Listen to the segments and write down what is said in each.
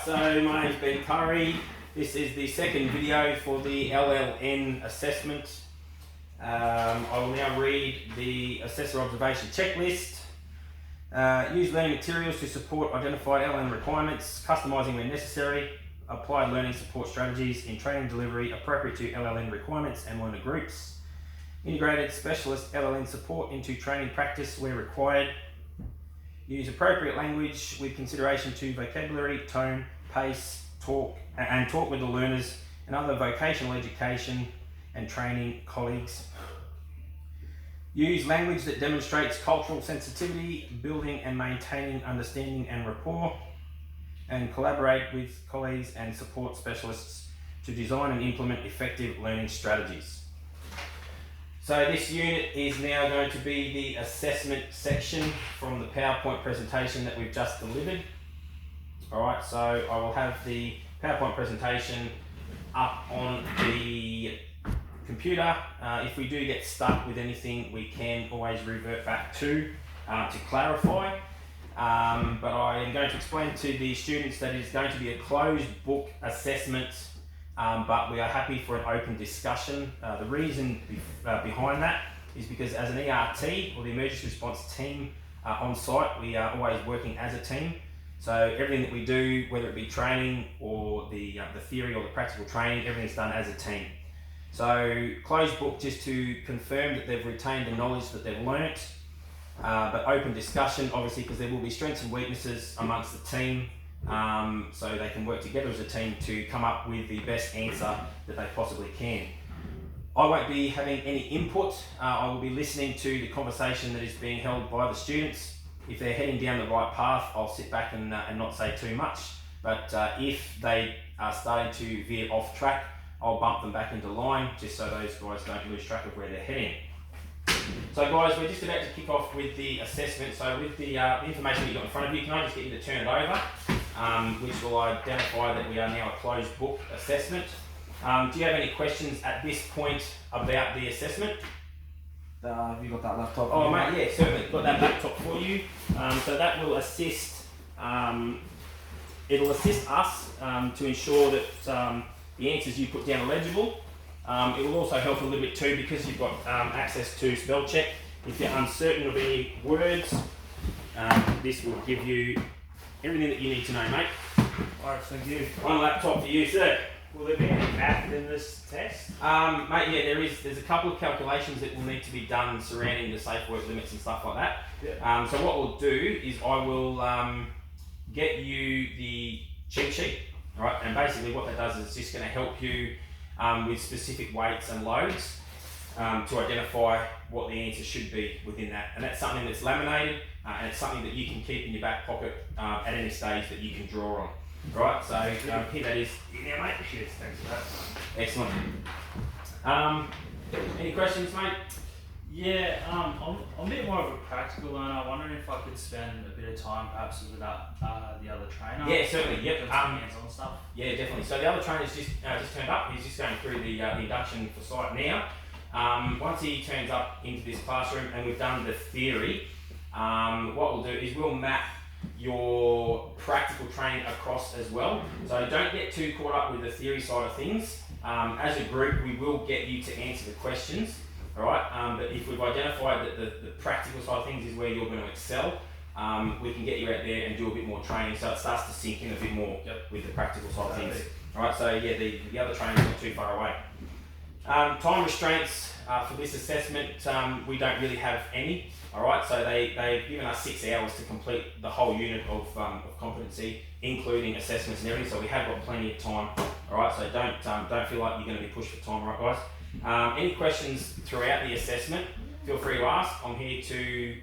so my name's Ben Curry. This is the second video for the LLN assessment. I will now read the assessor observation checklist. Use learning materials to support identified LLN requirements, customising where necessary, applied learning support strategies in training delivery appropriate to LLN requirements and learner groups, integrated specialist LLN support into training practice where required, use appropriate language with consideration to vocabulary, tone, pace, talk with the learners and other vocational education and training colleagues. Use language that demonstrates cultural sensitivity, building and maintaining understanding and rapport, and collaborate with colleagues and support specialists to design and implement effective learning strategies. So this unit is now going to be the assessment section from the PowerPoint presentation that we've just delivered. Alright, so I will have the PowerPoint presentation up on the computer. If we do get stuck with anything, we can always revert back to clarify. But I am going to explain to the students that it is going to be a closed book assessment, but we are happy for an open discussion. The reason behind that is because as an ERT, or the emergency response team on site, we are always working as a team. So everything that we do, whether it be training or the theory or the practical training, everything's done as a team. So closed book just to confirm that they've retained the knowledge that they've learnt, but open discussion obviously because there will be strengths and weaknesses amongst the team, so they can work together as a team to come up with the best answer that they possibly can. I won't be having any input. I will be listening to the conversation that is being held by the students. If they're heading down the right path, I'll sit back and not say too much, but if they are starting to veer off track, I'll bump them back into line just so those guys don't lose track of where they're heading. So guys, we're just about to kick off with the assessment. So with the information you've got in front of you, can I just get you to turn it over, which will identify that we are now a closed book assessment. Do you have any questions at this point about the assessment? Have you got that laptop? Oh mate, yeah, certainly. Got that laptop for you. So that will assist, it'll assist us to ensure that the answers you put down are legible. It will also help a little bit too because you've got access to spell check. If you're uncertain of any words, this will give you everything that you need to know, mate. Alright, thank you. One laptop for you, sir. Will there be any math in this test? Mate, yeah, there's a couple of calculations that will need to be done surrounding the safe work limits and stuff like that. Yeah. So what we'll do is I will get you the cheat sheet, right? And basically what that does is it's just going to help you with specific weights and loads to identify what the answer should be within that. And that's something that's laminated and it's something that you can keep in your back pocket at any stage that you can draw on. Right, so here that is here now, mate. Cheers, thanks for that. Excellent. Any questions, mate? Yeah, I'm a bit more of a practical learner. I'm wondering if I could spend a bit of time perhaps with the other trainer. Yeah, certainly. Yep. Hands-on stuff. Yeah, definitely. So the other trainer's just turned up. He's just going through the induction for site now. Once he turns up into this classroom and we've done the theory, what we'll do is we'll map your practical training across as well. So don't get too caught up with the theory side of things. As a group, we will get you to answer the questions. Alright, but if we've identified that the practical side of things is where you're going to excel, we can get you out there and do a bit more training so it starts to sink in a bit more with the practical side of things. Alright, so yeah, the other training's not too far away. Time restraints for this assessment, we don't really have any. Alright, so they've given us 6 hours to complete the whole unit of competency, including assessments and everything, so we have got plenty of time. Alright, so don't feel like you're going to be pushed for time, alright guys? Any questions throughout the assessment, feel free to ask. I'm here to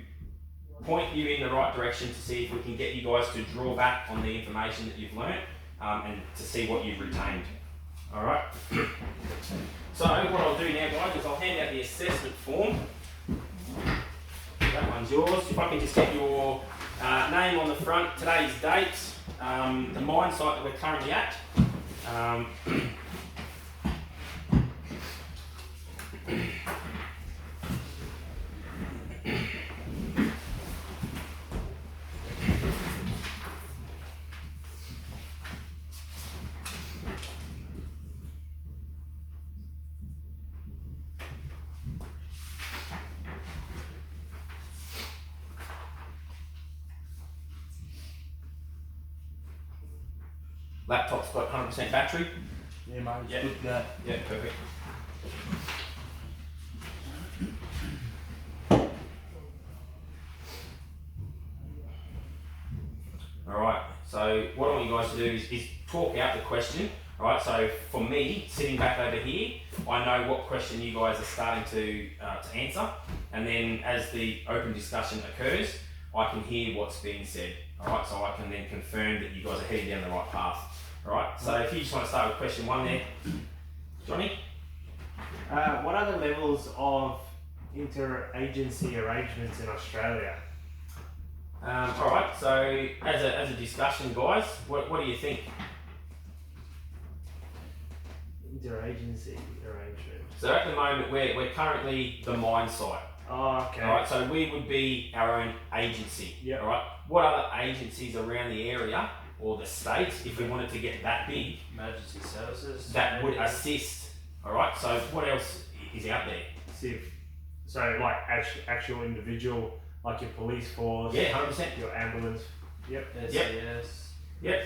point you in the right direction to see if we can get you guys to draw back on the information that you've learnt and to see what you've retained. Alright? So what I'll do now guys is I'll hand out the assessment form. That one's yours. If I can just get your name on the front, today's date, the mine site that we're currently at. Laptop's got 100% battery. Yeah, mate. It's Yeah. good to go. Yeah, perfect. Alright, so what I want you guys to do is talk out the question. Alright, so for me, sitting back over here, I know what question you guys are starting to answer, and then as the open discussion occurs, I can hear what's being said. Alright, so I can then confirm that you guys are heading down the right path. Alright, so if you just want to start with question 1 there, Johnny? What are the levels of interagency arrangements in Australia? Alright, so as a discussion, guys, what do you think? Interagency arrangement. So at the moment, we're currently the mine site. Oh, okay. Alright, so we would be our own agency. Yep. Alright, what other agencies around the area or the state, if we wanted to get that big, Emergency services. that would assist? Alright, so what else is out there? So like actual individual, like your police force. Yeah, 100%. Your ambulance. Yep. SAS. Yep.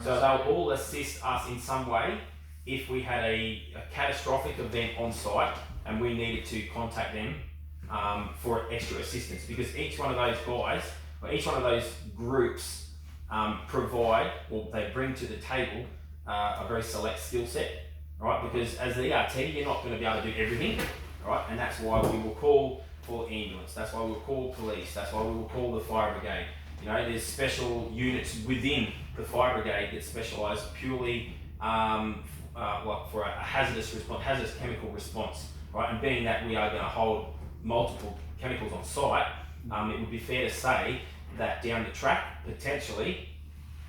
So they'll all assist us in some way if we had a catastrophic event on site and we needed to contact them for extra assistance, because each one of those guys or each one of those groups provide, or they bring to the table a very select skill set, right? Because as the ERT, you're not going to be able to do everything, right? And that's why we will call for ambulance. That's why we'll call police. That's why we will call the fire brigade. You know, there's special units within the fire brigade that specialise purely like for a hazardous response, hazardous chemical response, right? And being that we are going to hold multiple chemicals on site, it would be fair to say that down the track, potentially,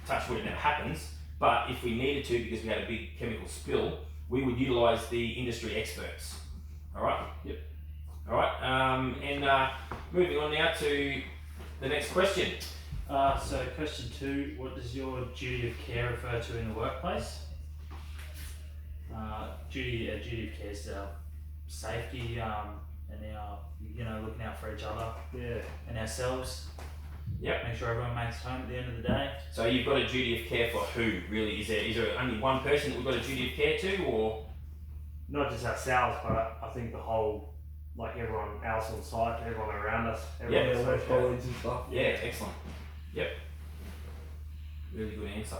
touch wood, it never happens, but if we needed to because we had a big chemical spill, we would utilise the industry experts. All right. Yep. All right. And moving on now to the next question. So question 2, what does your duty of care refer to in the workplace? Duty of care is our safety and our, looking out for each other and ourselves. Yep. Make sure everyone makes it home at the end of the day. So you've got a duty of care for who, really? Is there only one person that we've got a duty of care to, or? Not just ourselves, but I think the whole, like everyone else on site, everyone around us, everyone Yeah, that's All social. colleagues and stuff. Yeah, excellent. Yep. Really good answer.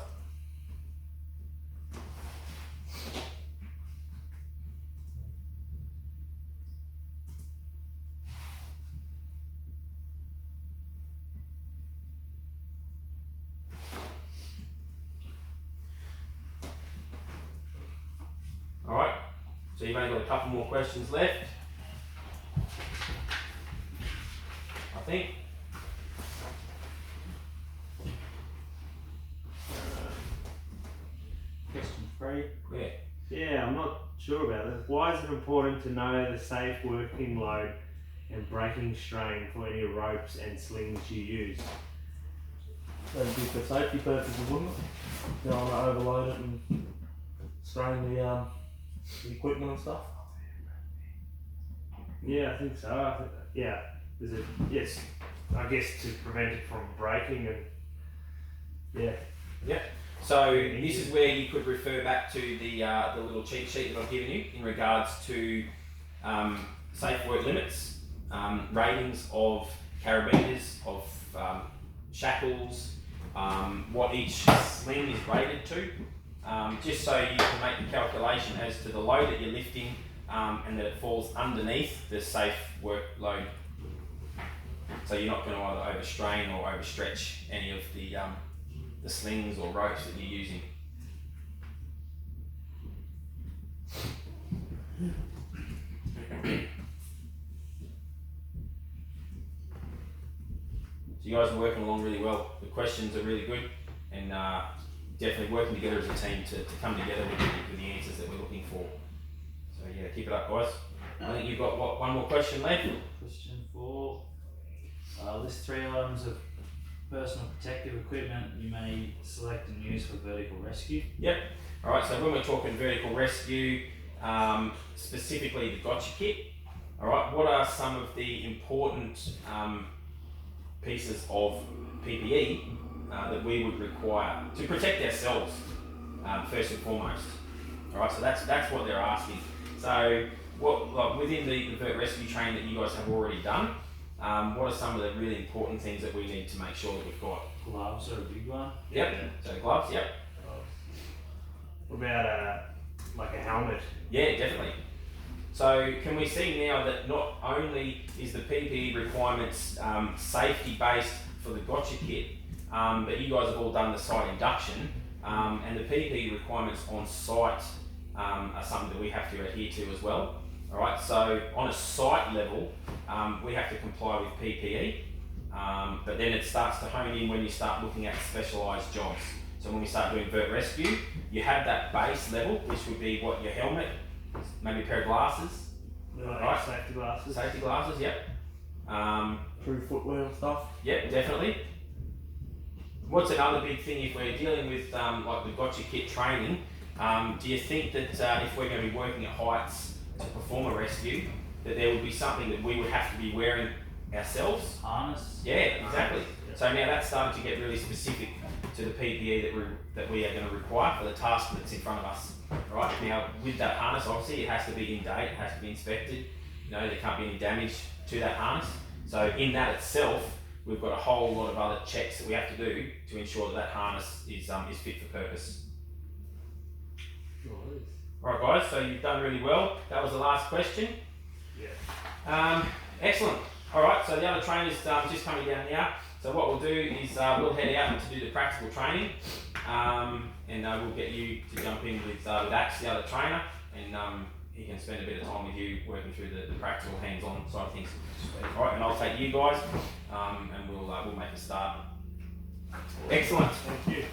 Alright, so you've only got a couple more questions left, I think. Question 3. Yeah. Yeah, I'm not sure about this. Why is it important to know the safe working load and breaking strain for any ropes and slings you use? That'd be for safety purposes, wouldn't it? Don't want to overload it and strain the equipment and stuff. Yeah, I think so. Is it? Yes, I guess to prevent it from breaking and So this is where you could refer back to the little cheat sheet that I've given you in regards to safe work limits, ratings of carabiners, of shackles, what each sling is rated to, just so you can make the calculation as to the load that you're lifting and that it falls underneath the safe workload. So you're not going to either overstrain or overstretch any of the slings or ropes that you're using. So you guys are working along really well. The questions are really good, and definitely working together as a team to come together with the answers that we're looking for. So yeah, keep it up, guys. I think you've got one more question left. Question 4. List 3 items of personal protective equipment you may select and use for vertical rescue. Yep. Alright, so when we're talking vertical rescue, specifically the gotcha kit, alright, what are some of the important pieces of PPE that we would require to protect ourselves? first and foremost. All right, so that's what they're asking. So what, like within the vert rescue training that you guys have already done, what are some of the really important things that we need to make sure that we've got? Gloves are a big one. Yep. Yeah. So gloves. Yep. What about like a helmet? Yeah, definitely. So can we see now that not only is the PPE requirements safety based for the gotcha kit, but you guys have all done the site induction, and the PPE requirements on site are something that we have to adhere to as well. All right, so on a site level, we have to comply with PPE, but then it starts to hone in when you start looking at specialised jobs. So when we start doing vert rescue, you have that base level, which would be what, your helmet, maybe a pair of glasses, Right. Safety glasses. safety glasses, yep. True footwear and stuff. Yep, definitely. What's another big thing if we're dealing with like the gotcha kit training? Do you think that if we're going to be working at heights to perform a rescue, that there would be something that we would have to be wearing ourselves? Harness. Yeah, exactly. Yeah. So now that's starting to get really specific to the PPE that we are going to require for the task that's in front of us. Right, now with that harness, obviously it has to be in date, it has to be inspected. You know, there can't be any damage to that harness. So in that itself, we've got a whole lot of other checks that we have to do to ensure that that harness is fit for purpose. Alright guys, so you've done really well. That was the last question. Yeah. Excellent. Alright, so the other trainer's just coming down now. So what we'll do is we'll head out to do the practical training, and we'll get you to jump in with Axe, the other trainer, and he can spend a bit of time with you working through the practical hands-on side of things. Alright, and I'll take you guys, and we'll make a start. Excellent. Thank you.